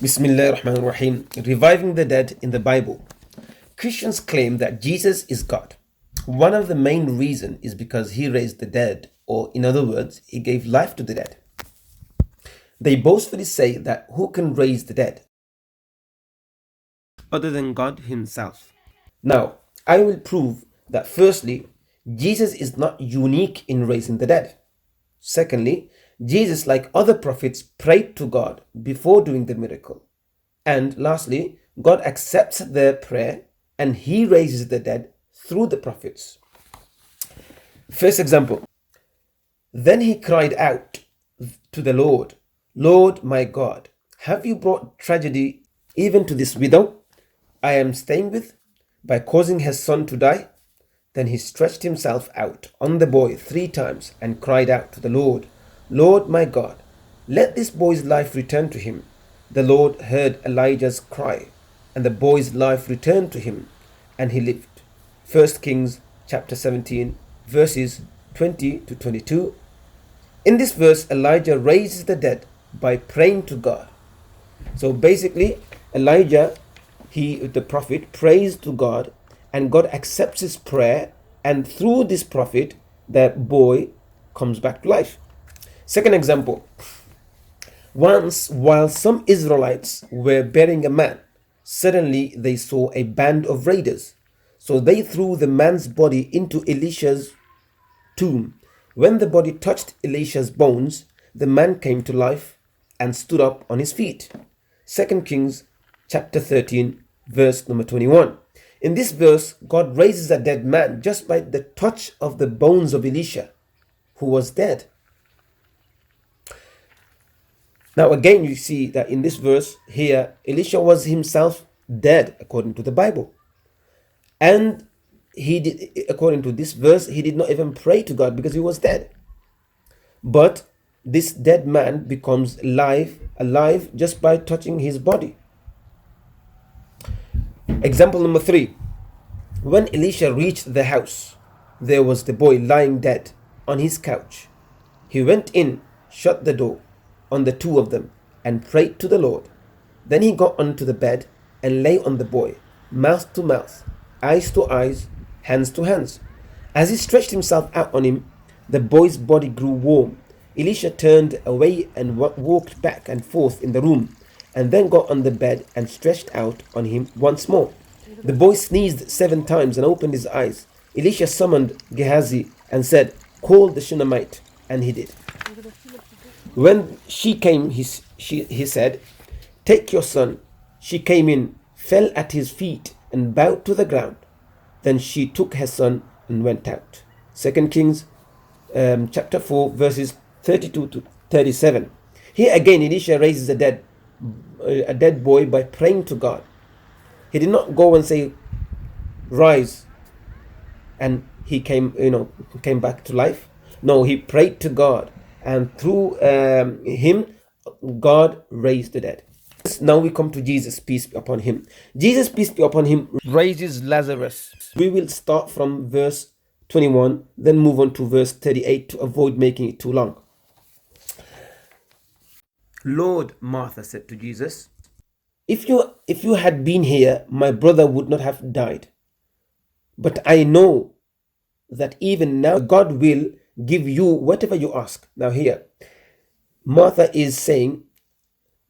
Bismillah ar-Rahman ar-Rahim. Reviving the dead in the Bible. Christians claim that Jesus is God. One of the main reasons is because he raised the dead, or in other words, he gave life to the dead. They boastfully say that who can raise the dead other than God himself? Now, I will prove that firstly, Jesus is not unique in raising the dead. Secondly, Jesus, like other prophets, prayed to God before doing the miracle. And lastly, God accepts their prayer and he raises the dead through the prophets. First example, then he cried out to the Lord, Lord my God, have you brought tragedy even to this widow I am staying with by causing her son to die? Then he stretched himself out on the boy 3 times and cried out to the Lord, Lord my God, let this boy's life return to him. The Lord heard Elijah's cry, and the boy's life returned to him, and he lived. 1 Kings chapter 17, verses 20 to 22. In this verse, Elijah raises the dead by praying to God. So basically, Elijah, the prophet, prays to God, and God accepts his prayer, and through this prophet, the boy comes back to life. Second example, once while some Israelites were burying a man, suddenly they saw a band of raiders. So they threw the man's body into Elisha's tomb. When the body touched Elisha's bones, the man came to life and stood up on his feet. 2 Kings chapter 13, verse number 21. In this verse, God raises a dead man just by the touch of the bones of Elisha, who was dead. Now again, you see that in this verse here, Elisha was himself dead according to the Bible. And he did, according to this verse, he did not even pray to God because he was dead. But this dead man becomes alive just by touching his body. Example number 3. When Elisha reached the house, there was the boy lying dead on his couch. He went in, shut the door on the 2 of them, and prayed to the Lord. Then he got onto the bed and lay on the boy, mouth to mouth, eyes to eyes, hands to hands. As he stretched himself out on him, the boy's body grew warm. Elisha turned away and walked back and forth in the room, and then got on the bed and stretched out on him once more. The boy sneezed 7 times and opened his eyes. Elisha summoned Gehazi and said, Call the Shunammite, and he did. When she came, he said, Take your son. She came in, fell at his feet, and bowed to the ground. Then she took her son and went out. 2 Kings chapter 4, verses 32 to 37. Here again, Elisha raises a dead boy by praying to God. He did not go and say, Rise, and he came back to life. No, he prayed to God, and through him, God raised the dead. Now we come to Jesus, peace be upon him. Jesus, peace be upon him, raises Lazarus. We will start from verse 21, then move on to verse 38 to avoid making it too long. Lord, Martha said to Jesus, if you had been here, my brother would not have died. But I know that even now God will give you whatever you ask. Now here, Martha is saying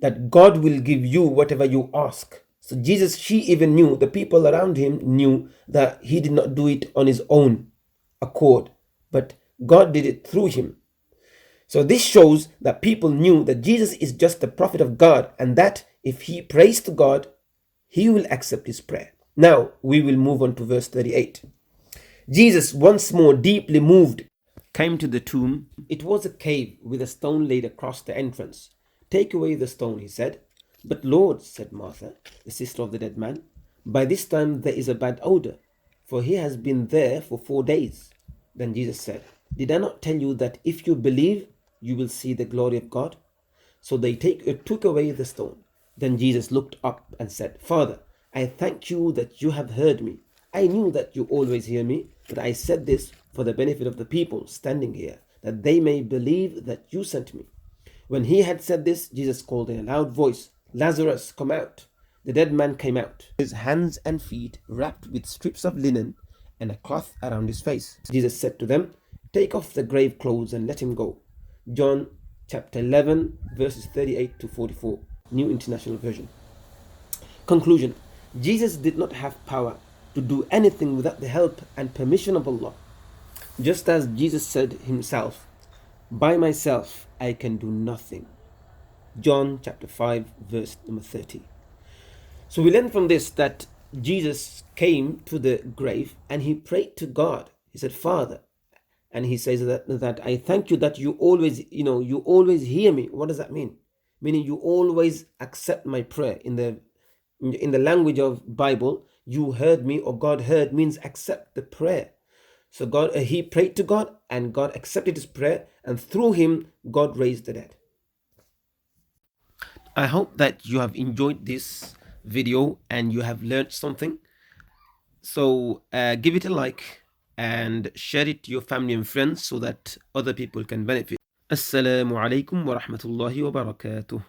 that God will give you whatever you ask. So Jesus, she even knew, the people around him knew that he did not do it on his own accord, but God did it through him. So this shows that people knew that Jesus is just the prophet of God, and that if he prays to God, he will accept his prayer. Now we will move on to verse 38. Jesus, once more deeply moved, came to the tomb. It was a cave with a stone laid across the entrance. Take away the stone, he said. But Lord, said Martha, the sister of the dead man, by this time there is a bad odor, for he has been there for 4 days. Then Jesus said, Did I not tell you that if you believe, you will see the glory of God? So they took away the stone. Then Jesus looked up and said, Father, I thank you that you have heard me. I knew that you always hear me, but I said this for the benefit of the people standing here, that they may believe that you sent me. When he had said this, Jesus called in a loud voice, Lazarus, come out. The dead man came out, his hands and feet wrapped with strips of linen and a cloth around his face. Jesus said to them, take off the grave clothes and let him go. John chapter 11, verses 38 to 44, New International Version. Conclusion. Jesus did not have power to do anything without the help and permission of Allah. Just as Jesus said himself, by myself I can do nothing. John chapter 5, verse number 30. So we learn from this that Jesus came to the grave and he prayed to God. He said, Father, and he says that I thank you that you always hear me. What does that mean? Meaning you always accept my prayer. In the language of Bible, you heard me, or God heard, means accept the prayer. So he prayed to God and God accepted his prayer, and through him God raised the dead. I hope that you have enjoyed this video and you have learned something. So give it a like and share it to your family and friends so that other people can benefit. Assalamu alaikum wa rahmatullahi wa barakatuh.